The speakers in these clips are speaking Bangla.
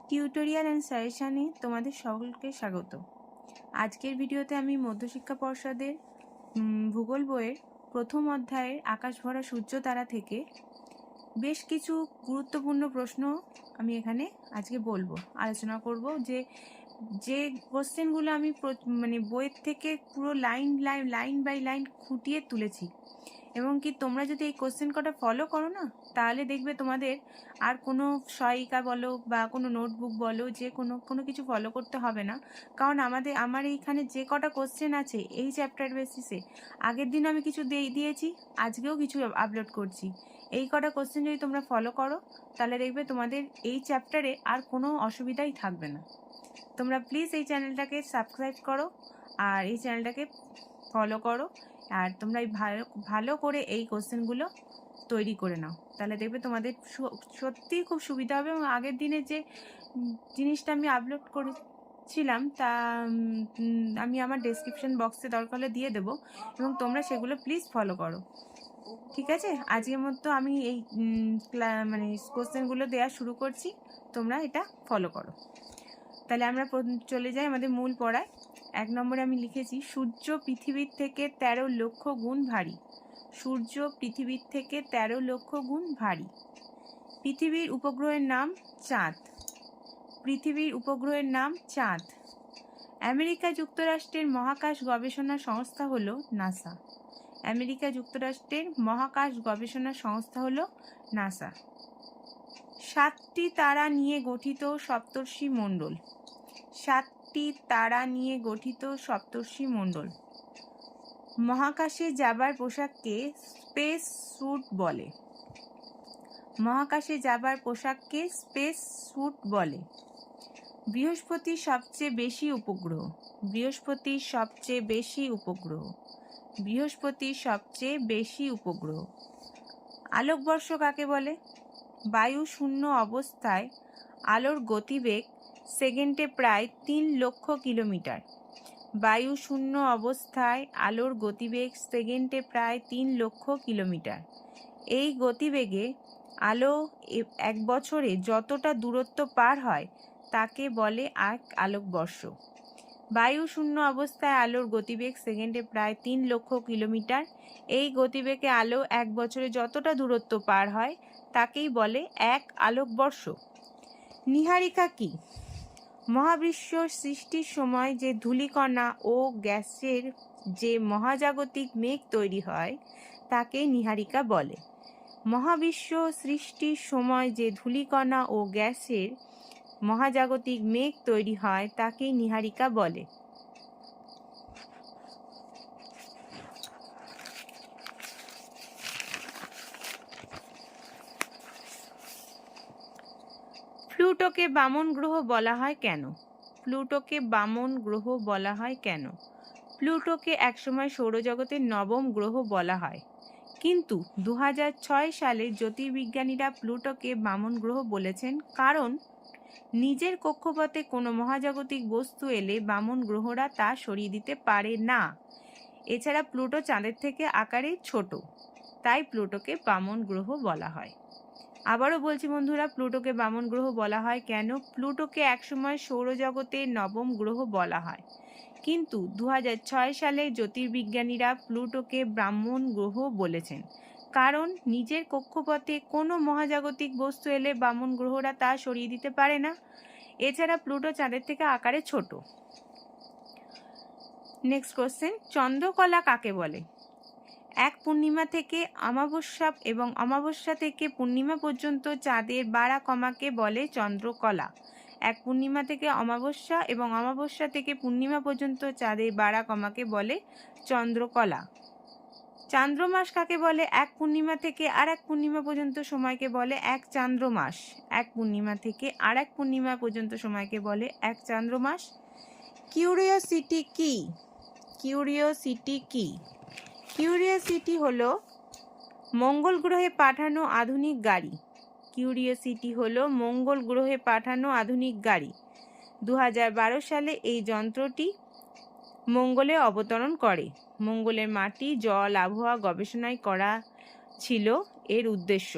টিউটোরিয়াল অ্যান্ড সাজেশানে তোমাদের সকলকে স্বাগত। আজকের ভিডিওতে আমি মধ্যশিক্ষা পর্ষদের ভূগোল বইয়ের প্রথম অধ্যায়ের আকাশ ভরা সূর্য তারা থেকে বেশ কিছু গুরুত্বপূর্ণ প্রশ্ন আমি এখানে আজকে আলোচনা করব। যে কোশ্চেনগুলো আমি বইয়ের থেকে পুরো লাইন বাই লাইন খুঁটিয়ে তুলেছি, এবং কি তোমরা যদি এই কোশ্চেন কটা ফলো করো না, তাহলে দেখবে তোমাদের আর কোনো সহায়িকা বলো বা কোনো নোটবুক বলো, যে কোনো কিছু ফলো করতে হবে না। কারণ আমার এইখানে যে কটা কোশ্চেন আছে এই চ্যাপ্টার বেসিসে, আগের দিন আমি কিছু দিয়েছি, আজকেও কিছু আপলোড করছি। এই কটা কোশ্চেন যদি তোমরা ফলো করো, তাহলে দেখবে তোমাদের এই চ্যাপ্টারে আর কোনো অসুবিধাই থাকবে না। তোমরা প্লিজ এই চ্যানেলটাকে সাবস্ক্রাইব করো আর এই চ্যানেলটাকে ফলো করো, আর তোমরা ভালো করে এই কোশ্চেনগুলো তৈরি করে নাও, তাহলে দেখবে তোমাদের সত্যিই খুব সুবিধা হবে। এবং আগের দিনে যে জিনিসটা আমি আপলোড করেছিলাম তা আমি আমার ডেসক্রিপশন বক্সে দরকার হলে দিয়ে দেবো, এবং তোমরা সেগুলো প্লিজ ফলো করো, ঠিক আছে? আজকের মতো আমি এই কোশ্চেনগুলো দেওয়া শুরু করছি, তোমরা এটা ফলো করো। তাহলে আমরা চলে যাই আমাদের মূল পড়ায়। 1 নম্বরে আমি লিখেছি, সূর্য পৃথিবীর থেকে 13 লক্ষ গুণ ভারী। সূর্য পৃথিবীর থেকে 13 লক্ষ গুণ ভারী। পৃথিবীর উপগ্রহের নাম চাঁদ। পৃথিবীর উপগ্রহের নাম চাঁদ। আমেরিকা যুক্তরাষ্ট্রের মহাকাশ গবেষণা সংস্থা হলো নাসা। আমেরিকা যুক্তরাষ্ট্রের মহাকাশ গবেষণা সংস্থা হলো নাসা। 7টি তারা নিয়ে গঠিত সপ্তর্ষি মণ্ডল। 7টি তারা নিয়ে গঠিত সপ্তর্ষি মণ্ডল। মহাকাশে যাবার পোশাককে স্পেস স্যুট বলে। মহাকাশে যাবার পোশাককে স্পেস স্যুট বলে। বৃহস্পতির সবচেয়ে বেশি উপগ্রহ। বৃহস্পতির সবচেয়ে বেশি উপগ্রহ। বৃহস্পতির সবচেয়ে বেশি উপগ্রহ। আলোকবর্ষ কাকে বলে? বায়ু শূন্য অবস্থায় আলোর গতিবেগ সেকেন্ডে প্রায় 3 লক্ষ কিলোমিটার। বায়ু শূন্য অবস্থায় আলোর গতিবেগ সেকেন্ডে প্রায় 3 লক্ষ কিলোমিটার। এই গতিবেগে আলো 1 বছরে যতটা দূরত্ব পার হয় তাকে বলে 1 আলোকবর্ষ। বায়ু শূন্য অবস্থায় আলোর গতিবেগ সেকেন্ডে প্রায় 3 লক্ষ কিলোমিটার। এই গতিবেগে আলো 1 বছরে যতটা দূরত্ব পার হয় তাকেই বলে 1 আলোকবর্ষ। নীহারিকা কি? মহাবিশ্ব সৃষ্টির সময় যে ধূলিকণা ও গ্যাসের যে মহাজাগতিক মেঘ তৈরি হয় তাকে নীহারিকা বলে। মহাবিশ্ব সৃষ্টির সময় যে ধূলিকণা ও গ্যাসের মহাজাগতিক মেঘ তৈরি হয় তাকে নীহারিকা বলে। প্লুটোকে বামন গ্রহ বলা হয় কেন? প্লুটোকে বামন গ্রহ বলা হয় কেন? প্লুটোকে একসময় সৌরজগতের 9ম গ্রহ বলা হয়, কিন্তু 2006 সালে জ্যোতির্বিজ্ঞানীরা প্লুটোকে বামন গ্রহ বলেছেন, কারণ নিজের কক্ষপথে কোনো মহাজাগতিক বস্তু এলে বামন গ্রহরা তা সরিয়ে দিতে পারে না। এছাড়া প্লুটো চাঁদের থেকে আকারে ছোট, তাই প্লুটোকে বামন গ্রহ বলা হয়। আবারও বলছি বন্ধুরা, প্লুটোকে বামন গ্রহ বলা হয় কেন? প্লুটোকে একসময় সৌরজগতের 9ম গ্রহ বলা হয়, কিন্তু 2006 সালে জ্যোতির্বিজ্ঞানীরা প্লুটোকে বামন গ্রহ বলেছেন, কারণ নিজের কক্ষপথে কোনো মহাজাগতিক বস্তু এলে বামন গ্রহরা তা সরিয়ে দিতে পারে না। এছাড়া প্লুটো চাঁদের থেকে আকারে ছোট। নেক্সট কোশ্চেন, চন্দ্রকলা কাকে বলে? এক পূর্ণিমা থেকে অমাবস্যা এবং অমাবস্যা থেকে পূর্ণিমা পর্যন্ত চাঁদের বাড়া কমাকে বলে চন্দ্রকলা। এক পূর্ণিমা থেকে অমাবস্যা এবং অমাবস্যা থেকে পূর্ণিমা পর্যন্ত চাঁদের বাড়া কমাকে বলে চন্দ্রকলা। চান্দ্রমাস কাকে বলে? এক পূর্ণিমা থেকে আর এক পূর্ণিমা পর্যন্ত সময়কে বলে এক চান্দ্রমাস। এক পূর্ণিমা থেকে আর এক পূর্ণিমা পর্যন্ত সময়কে বলে এক চান্দ্রমাস। কিউরিওসিটি কি? কিউরিওসিটি কি? কিউরিওসিটি হলো মঙ্গল গ্রহে পাঠানো আধুনিক গাড়ি। কিউরিওসিটি হলো মঙ্গল গ্রহে পাঠানো আধুনিক গাড়ি। 2012 সালে এই যন্ত্রটি মঙ্গলে অবতরণ করে। মঙ্গলের মাটি, জল, আবহাওয়া গবেষণায় করা ছিল এর উদ্দেশ্য।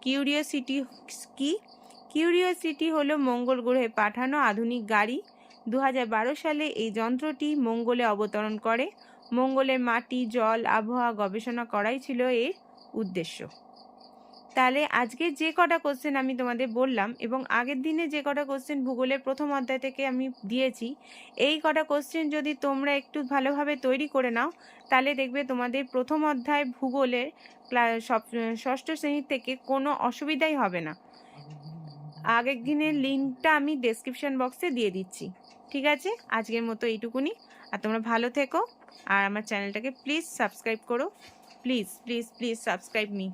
কিউরিওসিটি কি? কিউরিওসিটি হলো মঙ্গল গ্রহে পাঠানো আধুনিক গাড়ি। 2012 সালে এই যন্ত্রটি মঙ্গলে অবতরণ করে। মঙ্গলের মাটি, জল, আবহাওয়া গবেষণা করাই ছিল এর উদ্দেশ্য। তাহলে আজকে যে কটা কোশ্চেন আমি তোমাদের বললাম এবং আগের দিনে যে কটা কোশ্চেন ভূগোলের প্রথম অধ্যায় থেকে আমি দিয়েছি, এই কটা কোশ্চেন যদি তোমরা একটু ভালোভাবে তৈরি করে নাও, তাহলে দেখবে তোমাদের প্রথম অধ্যায় ভূগোলের ষষ্ঠ শ্রেণীর থেকে কোনো অসুবিধাই হবে না। আগের দিনের লিঙ্কটা আমি ডেসক্রিপশন বক্সে দিয়ে দিচ্ছি। ঠিক আছে, আজকের মতো এইটুকুনি। আর তোমরা ভালো থেকো, আর আমার চ্যানেলটাকে প্লিজ সাবস্ক্রাইব করো। Please please please subscribe me.